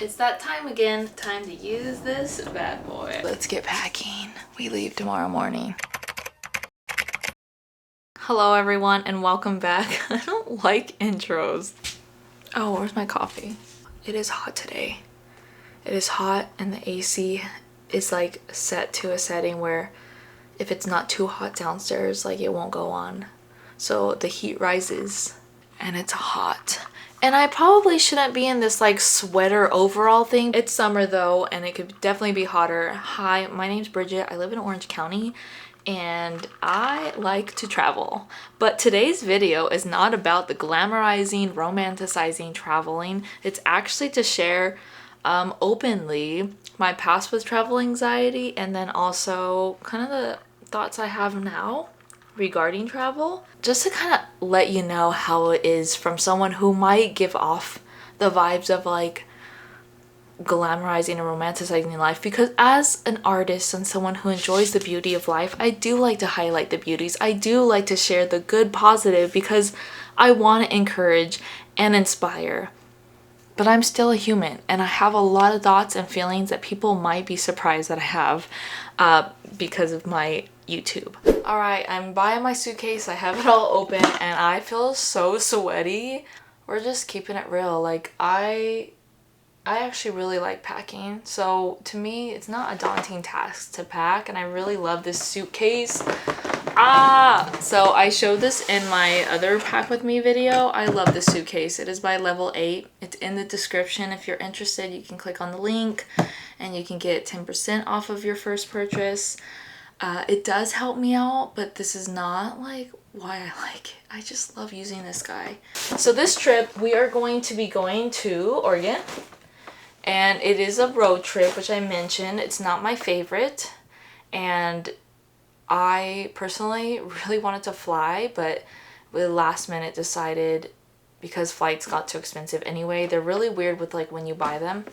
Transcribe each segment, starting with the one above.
It's that time again. Time to use this bad boy. Let's get packing. We leave tomorrow morning. Hello everyone and welcome back. I don't like intros. Oh, where's my coffee? It is hot today. It is hot and the AC is like set to a setting where if it's not too hot downstairs, like it won't go on. So the heat rises and it's hot. And I probably shouldn't be in this like sweater overall thing. It's summer though, and it could definitely be hotter. Hi, my name's Bridget. I live in Orange County and I like to travel. But today's video is not about the glamorizing, romanticizing traveling. It's actually to share openly my past with travel anxiety and then also kind of the thoughts I have now regarding travel, just to kind of let you know how it is from someone who might give off the vibes of like glamorizing and romanticizing life, because as an artist and someone who enjoys the beauty of life, I do like to highlight the beauties. I do like to share the good positive because I want to encourage and inspire. But I'm still a human and I have a lot of thoughts and feelings that people might be surprised that I have because of my YouTube. Alright, I'm by my suitcase. I have it all open and I feel so sweaty. We're just keeping it real. Like I actually really like packing. So to me, it's not a daunting task to pack and I really love this suitcase. So I showed this in my other pack with me video. I love this suitcase. It is by Level 8. It's in the description. If you're interested, you can click on the link and you can get 10% off of your first purchase. It does help me out, but this is not like why I like it. I just love using this guy. So this trip, we are going to be going to Oregon and it is a road trip, which I mentioned. It's not my favorite and I personally really wanted to fly, but we last minute decided because flights got too expensive anyway. They're really weird with like when you buy them.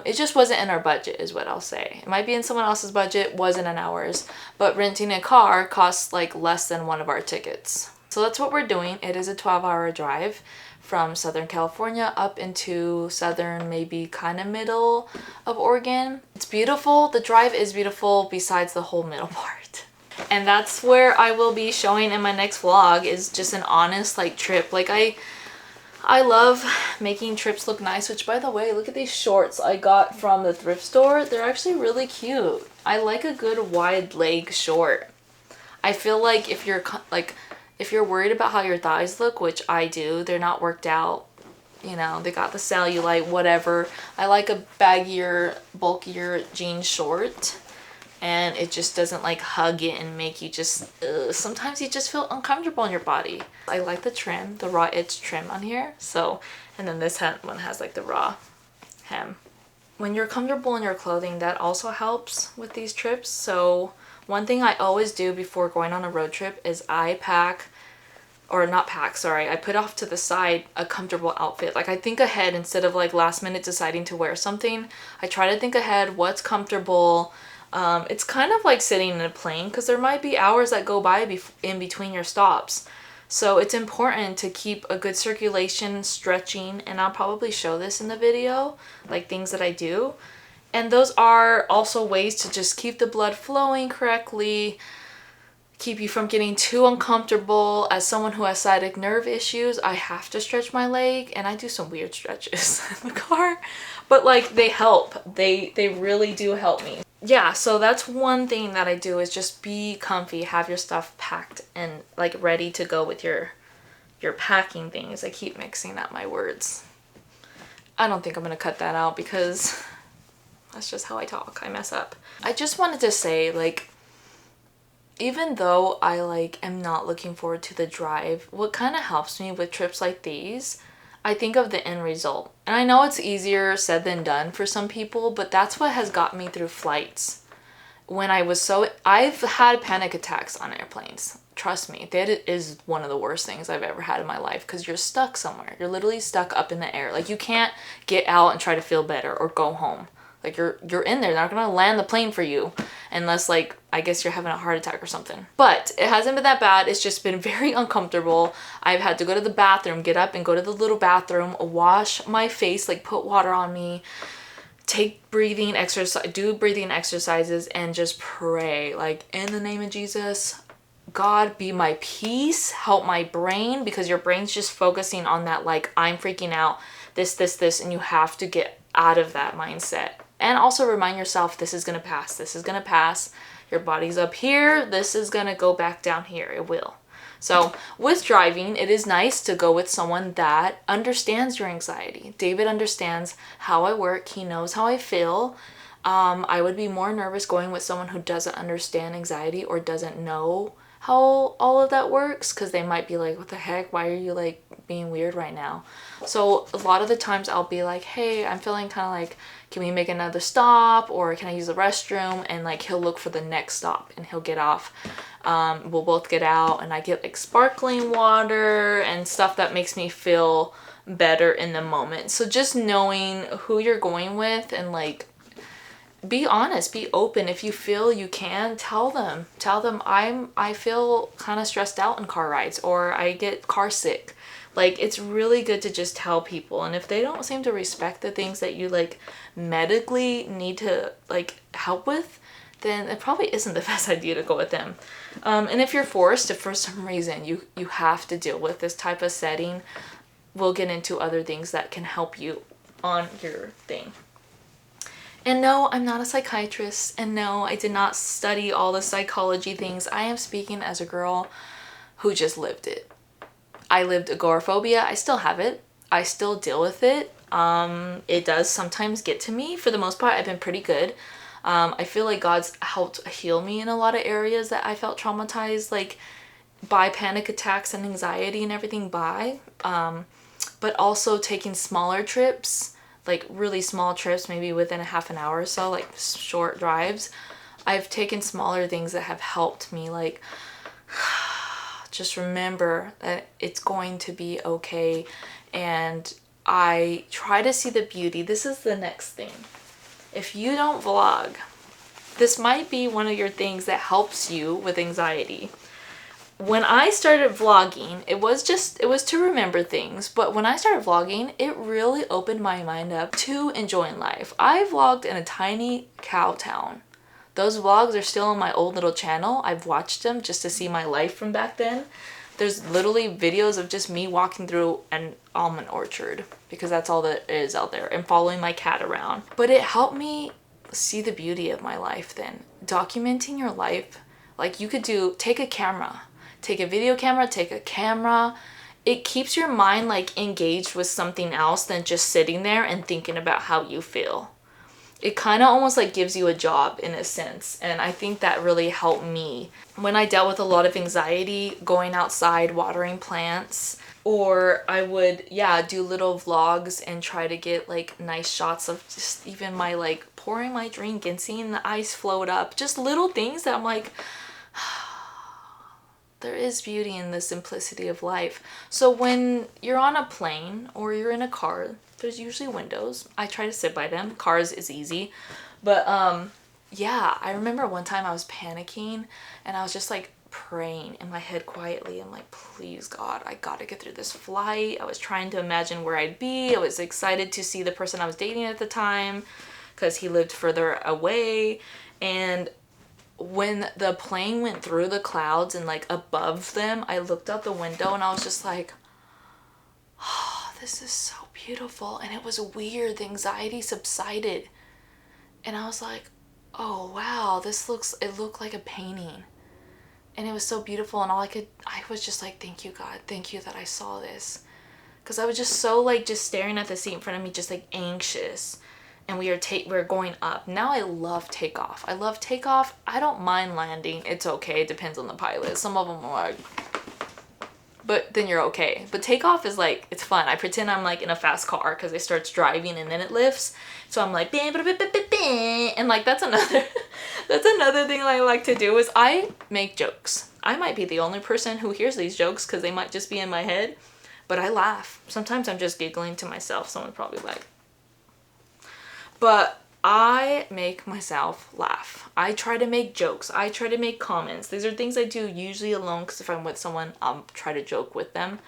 It just wasn't in our budget is what I'll say. It might be in someone else's budget, wasn't in ours. But renting a car costs like less than one of our tickets. So that's what we're doing. It is a 12-hour drive from Southern California up into southern, maybe kind of middle of Oregon. It's beautiful. The drive is beautiful besides the whole middle part. And that's where I will be showing in my next vlog is just an honest like trip. Like I love making trips look nice, which by the way, look at these shorts I got from the thrift store. They're actually really cute. I like a good wide leg short. I feel like if you're worried about how your thighs look, which I do, they're not worked out, you know, they got the cellulite, whatever. I like a baggier, bulkier jean short. And it just doesn't like hug it and make you just sometimes you just feel uncomfortable in your body. I like the trim, the raw edge trim on here. So, and then this one has like the raw hem. When you're comfortable in your clothing, that also helps with these trips. So one thing I always do before going on a road trip is I put off to the side a comfortable outfit. Like I think ahead instead of like last minute deciding to wear something. I try to think ahead, what's comfortable. It's kind of like sitting in a plane because there might be hours that go by in between your stops. So it's important to keep a good circulation, stretching, and I'll probably show this in the video, like things that I do. And those are also ways to just keep the blood flowing correctly, keep you from getting too uncomfortable. As someone who has sciatic nerve issues, I have to stretch my leg and I do some weird stretches in the car, but like they help. They really do help me. Yeah, so that's one thing that I do is just be comfy, have your stuff packed and like ready to go with your packing things. I keep mixing up my words. I don't think I'm gonna cut that out because that's just how I talk. I mess up. I just wanted to say, like, even though I like am not looking forward to the drive, what kind of helps me with trips like these, I think of the end result. And I know it's easier said than done for some people, but that's what has got me through flights. I've had panic attacks on airplanes. Trust me, that is one of the worst things I've ever had in my life because you're stuck somewhere. You're literally stuck up in the air. Like you can't get out and try to feel better or go home. Like you're in there. They're not gonna land the plane for you unless like I guess you're having a heart attack or something. But it hasn't been that bad. It's just been very uncomfortable. I've had to go to the bathroom, get up and go to the little bathroom, wash my face, like put water on me, take breathing exercise, do breathing exercises, and just pray like, in the name of Jesus, God, be my peace, help my brain, because your brain's just focusing on that like, I'm freaking out, this, and you have to get out of that mindset. And also remind yourself, this is gonna pass, this is gonna pass. Your body's up here, this is gonna go back down here, it will. So with driving, it is nice to go with someone that understands your anxiety. David understands how I work, he knows how I feel. I would be more nervous going with someone who doesn't understand anxiety or doesn't know how all of that works, because they might be like, what the heck, why are you like being weird right now? So a lot of the times I'll be like, hey, I'm feeling kind of like, can we make another stop, or can I use the restroom? And like he'll look for the next stop and he'll get off. We'll both get out and I get like sparkling water and stuff that makes me feel better in the moment. So just knowing who you're going with, and like, be honest, be open. If you feel you can, tell them I feel kind of stressed out in car rides, or I get car sick. Like, it's really good to just tell people. And if they don't seem to respect the things that you like medically need to like help with, then it probably isn't the best idea to go with them. And if you're forced to, for some reason, you have to deal with this type of setting, we'll get into other things that can help you on your thing. And no, I'm not a psychiatrist, and no, I did not study all the psychology things. I am speaking as a girl who just lived it. I lived agoraphobia. I still have it. I still deal with it. It does sometimes get to me. For the most part, I've been pretty good. I feel like God's helped heal me in a lot of areas that I felt traumatized, like by panic attacks and anxiety and everything by. But also taking smaller trips, like really small trips, maybe within a half an hour or so, like short drives. I've taken smaller things that have helped me, like, just remember that it's going to be okay. And I try to see the beauty. This is the next thing. If you don't vlog, this might be one of your things that helps you with anxiety. When I started vlogging, it was to remember things, but when I started vlogging, it really opened my mind up to enjoying life. I vlogged in a tiny cow town. Those vlogs are still on my old little channel. I've watched them just to see my life from back then. There's literally videos of just me walking through an almond orchard, because that's all that is out there, and following my cat around. But it helped me see the beauty of my life then. Documenting your life, like you could take a camera. Take a video camera, take a camera. It keeps your mind like engaged with something else than just sitting there and thinking about how you feel. It kind of almost like gives you a job in a sense. And I think that really helped me when I dealt with a lot of anxiety, going outside, watering plants, or I would, do little vlogs and try to get like nice shots of just even my like pouring my drink and seeing the ice float up. Just little things that I'm like, there is beauty in the simplicity of life. So when you're on a plane or you're in a car, there's usually windows. I try to sit by them. Cars is easy. But I remember one time I was panicking and I was just like praying in my head quietly. I'm like, please God, I gotta get through this flight. I was trying to imagine where I'd be. I was excited to see the person I was dating at the time because he lived further away. And when the plane went through the clouds and like above them, I looked out the window and I was just like, oh, this is so beautiful. And it was weird. The anxiety subsided. And I was like, oh wow, it looked like a painting. And it was so beautiful. And I was just like, thank you, God. Thank you that I saw this. Because I was just so like just staring at the seat in front of me, just like anxious. And we're going up. Now I love takeoff. I don't mind landing. It's okay. It depends on the pilot. Some of them are like, but then you're okay. But takeoff is like, it's fun. I pretend I'm like in a fast car because it starts driving and then it lifts. So I'm like, and like that's another thing I like to do is I make jokes. I might be the only person who hears these jokes because they might just be in my head, but I laugh. Sometimes I'm just giggling to myself. Someone's probably like, but I make myself laugh. I try to make jokes. I try to make comments. These are things I do usually alone, because if I'm with someone, I'll try to joke with them.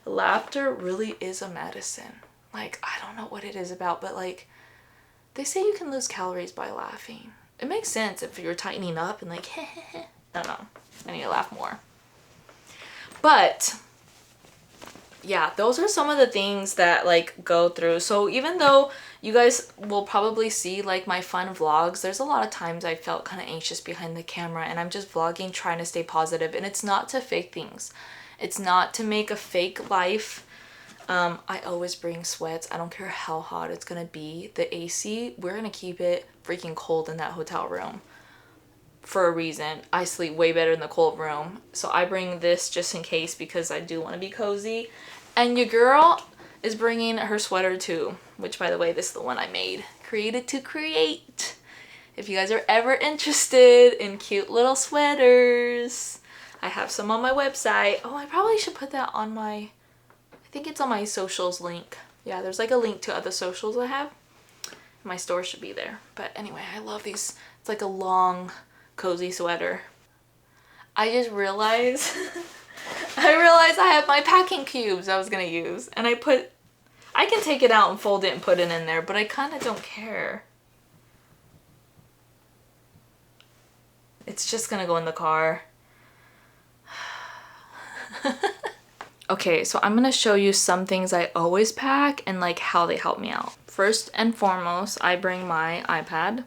Laughter really is a medicine. Like, I don't know what it is about, but like, they say you can lose calories by laughing. It makes sense if you're tightening up and like, I don't know. I need to laugh more. But yeah, those are some of the things that like go through. So even though you guys will probably see like my fun vlogs, there's a lot of times I felt kind of anxious behind the camera, and I'm just vlogging, trying to stay positive. And it's not to fake things. It's not to make a fake life. I always bring sweats. I don't care how hot it's gonna be. The AC, we're gonna keep it freaking cold in that hotel room for a reason. I sleep way better in the cold room. So I bring this just in case, because I do want to be cozy. And your girl is bringing her sweater too, which by the way, this is the one I made. Created to create. If you guys are ever interested in cute little sweaters, I have some on my website. Oh, I probably should put that on my, I think it's on my socials link. Yeah, there's like a link to other socials I have. My store should be there. But anyway, I love these. It's like a long, cozy sweater. I just realized, I have my packing cubes I was gonna use. And I can take it out and fold it and put it in there, but I kind of don't care. It's just gonna go in the car. Okay, so I'm gonna show you some things I always pack and like how they help me out. First and foremost, I bring my iPad.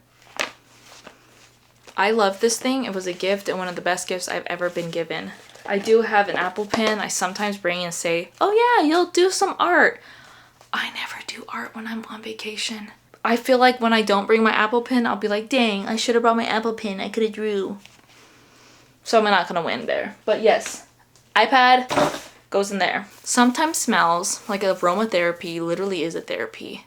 I love this thing. It was a gift and one of the best gifts I've ever been given. I do have an Apple Pen. I sometimes bring and say, oh yeah, you'll do some art. I never do art when I'm on vacation. I feel like when I don't bring my Apple Pen, I'll be like, dang, I should have brought my Apple Pen. I could have drew. So I'm not gonna win there. But yes, iPad goes in there. Sometimes smells, like aromatherapy literally is a therapy.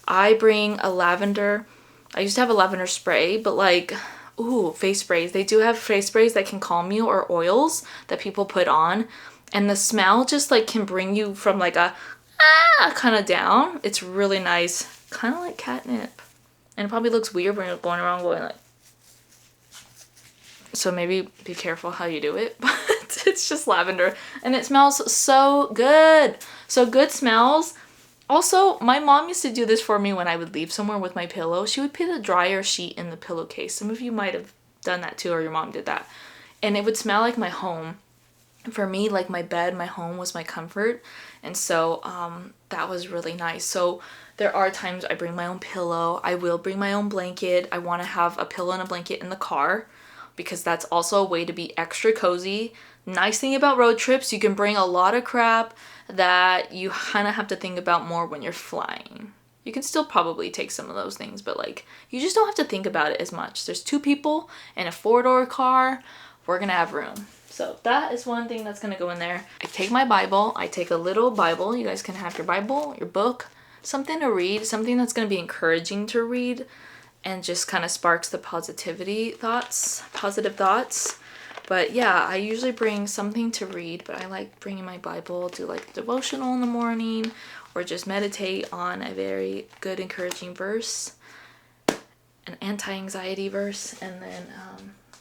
I bring a lavender. I used to have a lavender spray, but like, ooh, face sprays. They do have face sprays that can calm you, or oils that people put on. And the smell just like can bring you from like a kind of down. It's really nice. Kind of like catnip. And it probably looks weird when you're going around going like. So maybe be careful how you do it. But it's just lavender. And it smells so good. So good smells. Also, my mom used to do this for me when I would leave somewhere with my pillow. She would put a dryer sheet in the pillowcase. Some of you might have done that too, or your mom did that. And it would smell like my home. For me, like my bed, my home was my comfort. And so that was really nice. So there are times I bring my own pillow. I will bring my own blanket. I want to have a pillow and a blanket in the car, because that's also a way to be extra cozy. Nice thing about road trips, you can bring a lot of crap that you kind of have to think about more when you're flying. You can still probably take some of those things, but like, you just don't have to think about it as much. There's 2 people in a 4-door car. We're gonna have room. So that is one thing that's gonna go in there. I take my Bible. I take a little Bible. You guys can have your Bible, your book, something to read, something that's gonna be encouraging to read and just kind of sparks the positive thoughts. But yeah, I usually bring something to read, but I like bringing my Bible, do like devotional in the morning, or just meditate on a very good encouraging verse, an anti-anxiety verse, and then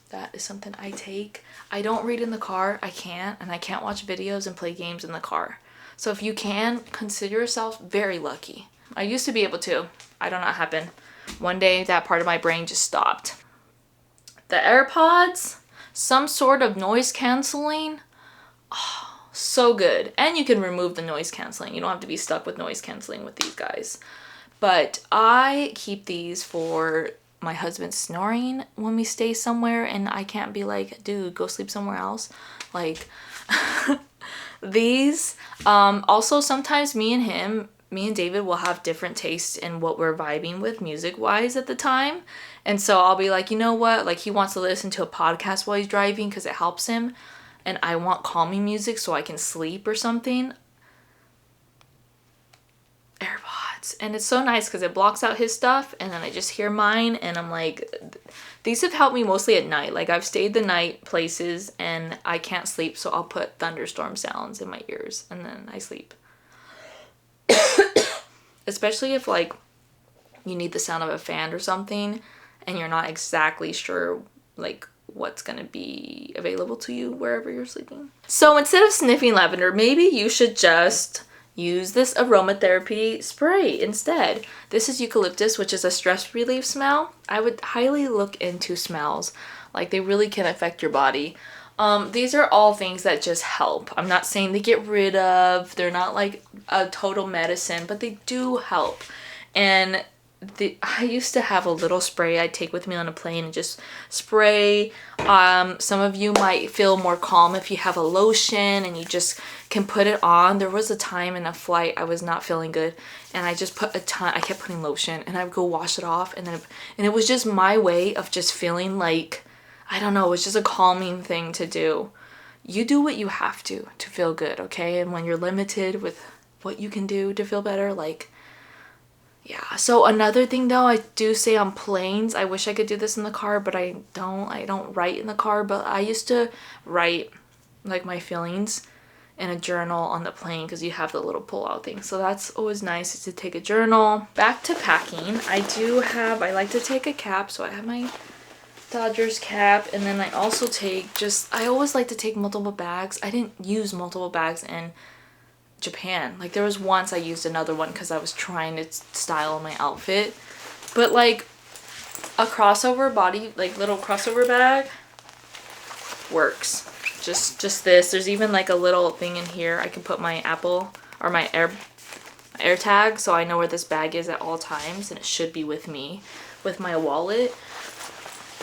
that is something I take. I don't read in the car. I can't, and I can't watch videos and play games in the car. So if you can, consider yourself very lucky. I used to be able to. I don't know what happened. One day that part of my brain just stopped. The AirPods, some sort of noise canceling. Oh, so good. And you can remove the noise canceling. You don't have to be stuck with noise canceling with these guys. But I keep these for my husband snoring when we stay somewhere, and I can't be like, dude, go sleep somewhere else. Like these. Also sometimes me and David will have different tastes in what we're vibing with music-wise at the time. And so I'll be like, you know what? Like, he wants to listen to a podcast while he's driving because it helps him. And I want calming music so I can sleep or something. AirPods. And it's so nice because it blocks out his stuff. And then I just hear mine. And I'm like, these have helped me mostly at night. Like, I've stayed the night places and I can't sleep. So I'll put thunderstorm sounds in my ears and then I sleep. Especially if like, you need the sound of a fan or something and you're not exactly sure like what's gonna be available to you wherever you're sleeping. So instead of sniffing lavender, maybe you should just use this aromatherapy spray instead. This is eucalyptus, which is a stress relief smell. I would highly look into smells. Like, they really can affect your body. These are all things that just help. I'm not saying they get rid of, they're not like a total medicine, but they do help. And I used to have a little spray I'd take with me on a plane and just spray. Some of you might feel more calm if you have a lotion and you just can put it on. There was a time in a flight I was not feeling good and I just put a ton, I kept putting lotion and I would go wash it off, and it was just my way of just feeling like, I don't know, it was just a calming thing to do. You do what you have to feel good, okay? And when you're limited with what you can do to feel better, like, yeah. So another thing though, I do say on planes, I wish I could do this in the car, but I don't write in the car, but I used to write like my feelings in a journal on the plane because you have the little pull-out thing. So that's always nice to take a journal. Back to packing, I like to take a cap, so I have my Dodgers cap, and then I also take I always like to take multiple bags. I didn't use multiple bags in Japan. Like, there was once I used another one because I was trying to style my outfit, but like a crossover body, like little crossover bag works. Just this. There's even like a little thing in here I can put my Apple or my air tag, so I know where this bag is at all times, and it should be with me with my wallet.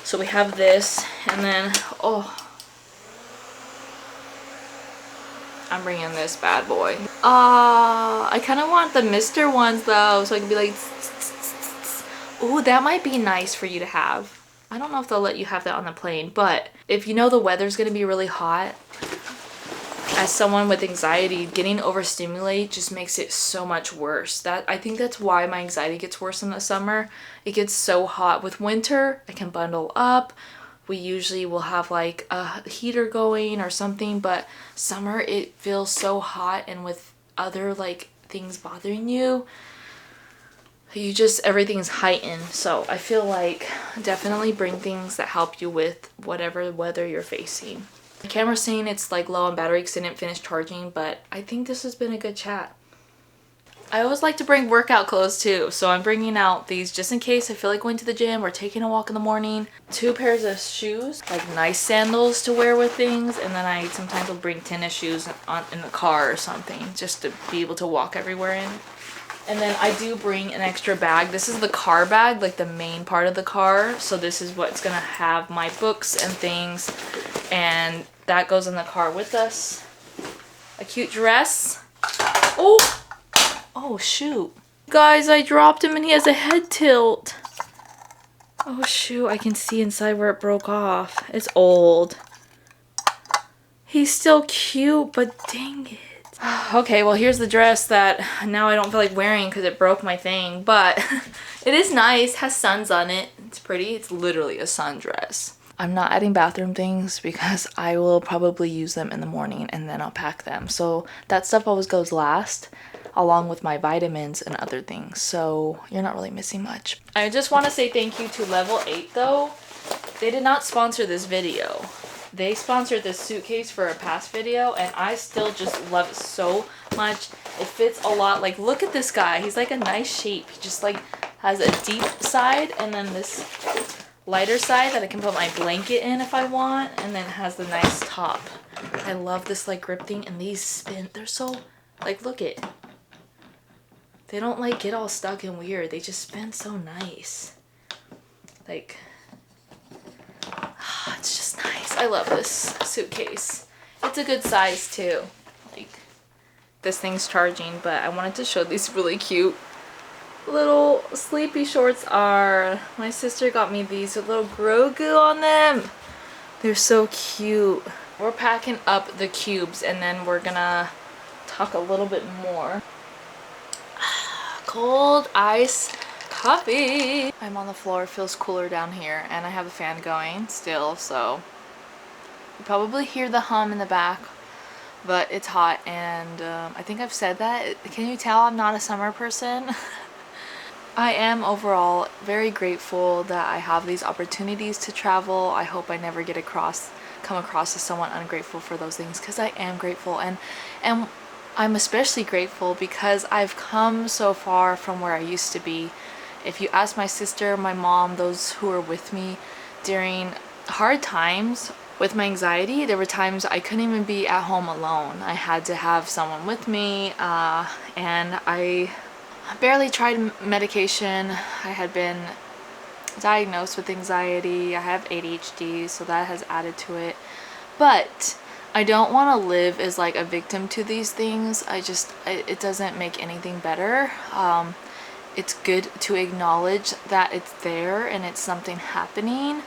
So we have this, and then I'm bringing this bad boy. I kind of want the Mister ones though, so I can be like, ooh, that might be nice for you to have. I don't know if they'll let you have that on the plane, but if you know the weather's gonna be really hot, as someone with anxiety, getting overstimulated just makes it so much worse. I think that's why my anxiety gets worse in the summer. It gets so hot. With winter, I can bundle up. We usually will have like a heater going or something, but summer it feels so hot, and with other like things bothering you, everything's heightened. So I feel like definitely bring things that help you with whatever weather you're facing. The camera's saying it's like low on battery because I didn't finish charging, but I think this has been a good chat. I always like to bring workout clothes too, so I'm bringing out these just in case I feel like going to the gym or taking a walk in the morning. 2 pairs of shoes, like nice sandals to wear with things, and then I sometimes will bring tennis shoes in the car or something just to be able to walk everywhere in. And then I do bring an extra bag. This is the car bag, like the main part of the car. So this is what's gonna have my books and things, and that goes in the car with us. A cute dress. Oh shoot. Guys, I dropped him and he has a head tilt. Oh shoot, I can see inside where it broke off. It's old. He's still cute, but dang it. Okay, well here's the dress that now I don't feel like wearing because it broke my thing, but it is nice, has suns on it. It's pretty. It's literally a sundress. I'm not adding bathroom things because I will probably use them in the morning and then I'll pack them. So that stuff always goes last, along with my vitamins and other things. So you're not really missing much. I just want to say thank you to Level 8 though. They did not sponsor this video. They sponsored this suitcase for a past video, and I still just love it so much. It fits a lot. Like, look at this guy. He's like a nice shape. He just like has a deep side and then this lighter side that I can put my blanket in if I want, and then has the nice top. I love this like grip thing, and these spin. They're so, like, look it. They don't like get all stuck and weird. They just spin so nice. Like, it's just nice. I love this suitcase. It's a good size too. Like, this thing's charging, but I wanted to show these really cute little sleepy shorts are. My sister got me these with little Grogu on them. They're so cute. We're packing up the cubes and then we're gonna talk a little bit more. Cold ice coffee. I'm on the floor. It feels cooler down here, and I have the fan going still, so you probably hear the hum in the back, but it's hot, and I think I've said that. Can you tell I'm not a summer person? I am overall very grateful that I have these opportunities to travel. I hope I never come across as someone ungrateful for those things, because I am grateful, and I'm especially grateful because I've come so far from where I used to be. If you ask my sister, my mom, those who were with me during hard times with my anxiety, there were times I couldn't even be at home alone. I had to have someone with me, and I barely tried medication. I had been diagnosed with anxiety. I have ADHD, so that has added to it. But I don't want to live as like a victim to these things. It doesn't make anything better. It's good to acknowledge that it's there and it's something happening,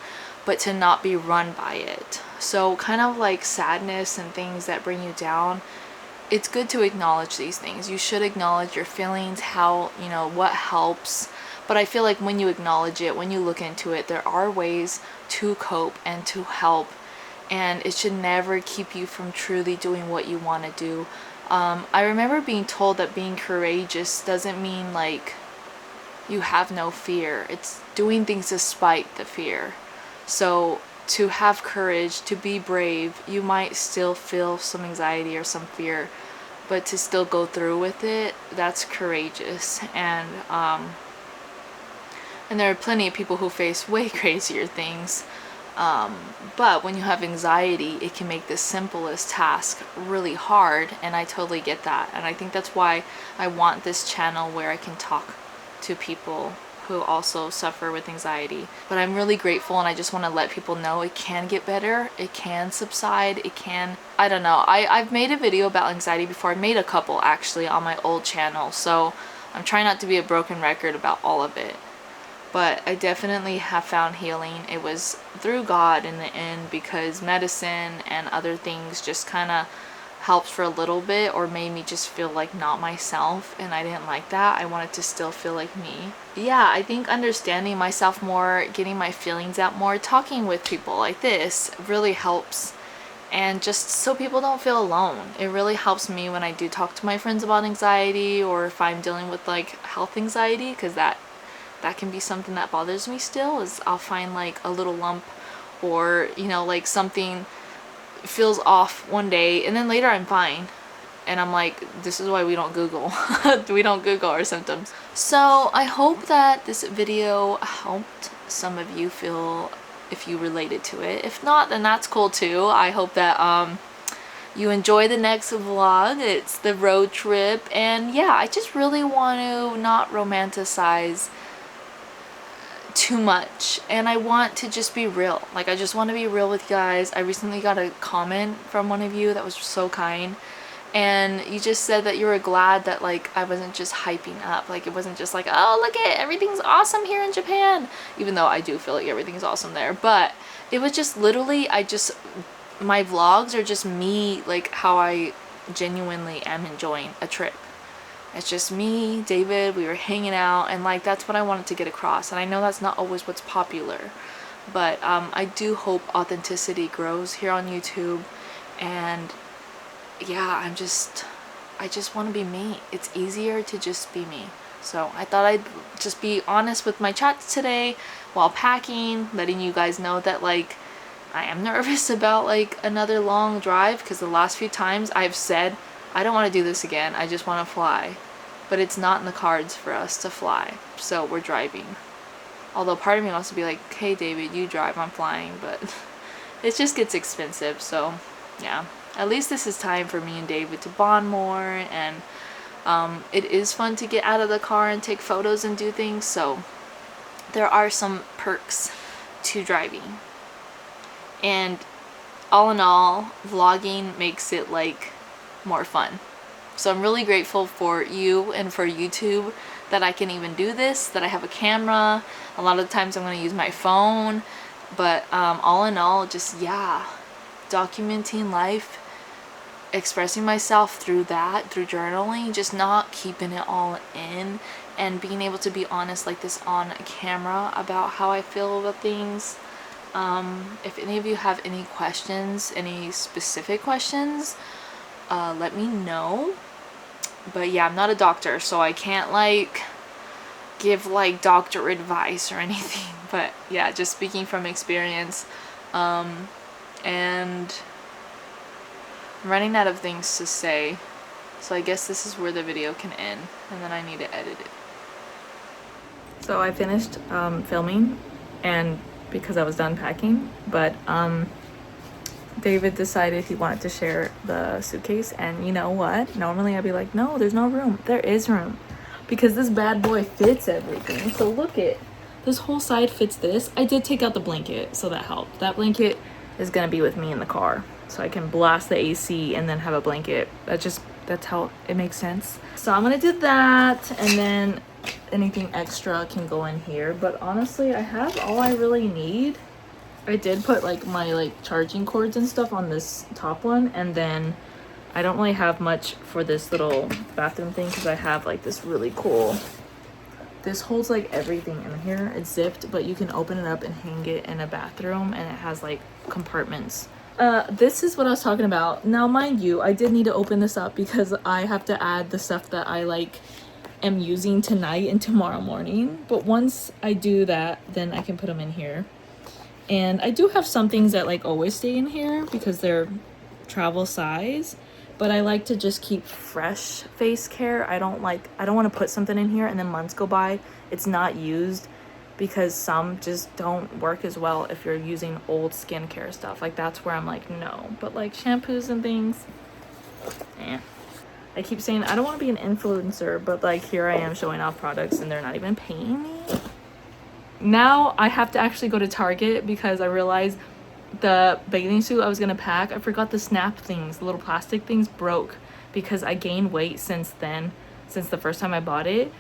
but to not be run by it. So kind of like sadness and things that bring you down, it's good to acknowledge these things. You should acknowledge your feelings, how, what helps. But I feel like when you acknowledge it, when you look into it, there are ways to cope and to help. And it should never keep you from truly doing what you want to do. I remember being told that being courageous doesn't mean like you have no fear. It's doing things despite the fear. So to have courage, to be brave, you might still feel some anxiety or some fear, but to still go through with it, that's courageous. And there are plenty of people who face way crazier things. But when you have anxiety, it can make the simplest task really hard, and I totally get that. And I think that's why I want this channel where I can talk to people who also suffer with anxiety. But I'm really grateful, and I just want to let people know it can get better, it can subside, it can, I don't know. I've made a video about anxiety before. I made a couple actually on my old channel, so I'm trying not to be a broken record about all of it. But I definitely have found healing. It was through God in the end, because medicine and other things just kind of helped for a little bit, or made me just feel like not myself, and I didn't like that. I wanted to still feel like me. Yeah, I think understanding myself more, getting my feelings out more, talking with people like this really helps. And just so people don't feel alone. It really helps me when I do talk to my friends about anxiety, or if I'm dealing with like health anxiety, because that can be something that bothers me still. Is I'll find like a little lump, or like something feels off one day, and then later I'm fine, and I'm like, this is why we don't Google. We don't Google our symptoms. So I hope that this video helped some of you feel, if you related to it. If not, then that's cool too. I hope that you enjoy the next vlog. It's the road trip, and yeah, I just really want to not romanticize too much, and I want to just be real. Like, I just want to be real with you guys. I recently got a comment from one of you that was so kind, and you just said that you were glad that like I wasn't just hyping up. Like, it wasn't just like, oh, look at everything's awesome here in Japan, even though I do feel like everything's awesome there. But it was just literally, my vlogs are just me, like how I genuinely am enjoying a trip. It's just me, David, we were hanging out, and like that's what I wanted to get across. And I know that's not always what's popular, but I do hope authenticity grows here on YouTube. And yeah, I just want to be me. It's easier to just be me. So I thought I'd just be honest with my chats today while packing, letting you guys know that like I am nervous about like another long drive, because the last few times I've said I don't want to do this again, I just want to fly. But it's not in the cards for us to fly, so we're driving. Although part of me wants to be like, hey David, you drive, I'm flying, but it just gets expensive. So yeah, at least this is time for me and David to bond more, and it is fun to get out of the car and take photos and do things. So there are some perks to driving, and all in all, vlogging makes it like more fun. So I'm really grateful for you and for YouTube that I can even do this, that I have a camera. A lot of the times I'm going to use my phone, but all in all, just yeah, documenting life, expressing myself through that, through journaling, just not keeping it all in, and being able to be honest like this on camera about how I feel about things. If any of you have any questions, any specific questions, let me know. But yeah, I'm not a doctor, so I can't like give like doctor advice or anything, but yeah, just speaking from experience. And I'm running out of things to say, so I guess this is where the video can end, and then I need to edit it. So I finished filming, and because I was done packing, but David decided he wanted to share the suitcase, and you know what? Normally I'd be like, no, there's no room. There is room, because this bad boy fits everything. So look it. This whole side fits this. I did take out the blanket, so that helped. That blanket is gonna be with me in the car, so I can blast the AC and then have a blanket. That's how it makes sense. So I'm gonna do that, and then anything extra can go in here. But honestly, I have all I really need. I did put like my like charging cords and stuff on this top one, and then I don't really have much for this little bathroom thing because I have like this really cool, this holds like everything in here. It's zipped, but you can open it up and hang it in a bathroom, and it has like compartments. This is what I was talking about. Now mind you, I did need to open this up because I have to add the stuff that I like am using tonight and tomorrow morning. But once I do that, then I can put them in here. And I do have some things that like always stay in here because they're travel size, but I like to just keep fresh face care. I don't want to put something in here and then months go by, it's not used, because some just don't work as well if you're using old skincare stuff. Like that's where I'm like, no. But like shampoos and things, I keep saying I don't want to be an influencer, but like here I am showing off products and they're not even paying me. Now I have to actually go to Target because I realized the bathing suit I was gonna pack, I forgot the snap things, the little plastic things broke because I gained weight since then, since the first time I bought it,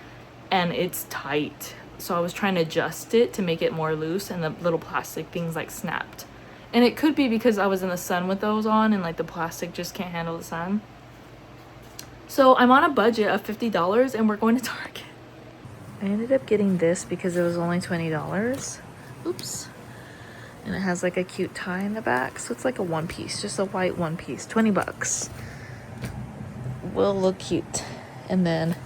and it's tight. So I was trying to adjust it to make it more loose, and the little plastic things like snapped. And it could be because I was in the sun with those on and like the plastic just can't handle the sun. So I'm on a budget of $50 and we're going to Target. I ended up getting this because it was only $20. Oops. And it has like a cute tie in the back. So it's like a one piece, just a white one piece, 20 bucks. Will look cute. And then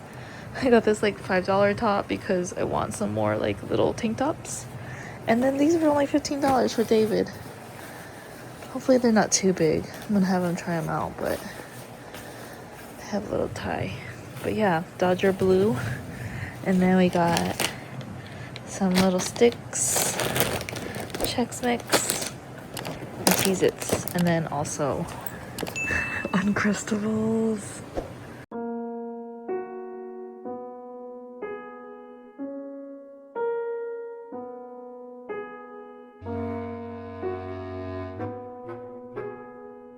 I got this like $5 top because I want some more like little tank tops. And then these were only $15 for David. Hopefully they're not too big. I'm gonna have him try them out, but they have a little tie. But yeah, Dodger blue. And then we got some little sticks, Chex Mix, and Cheez-Its, and then also Uncrustables.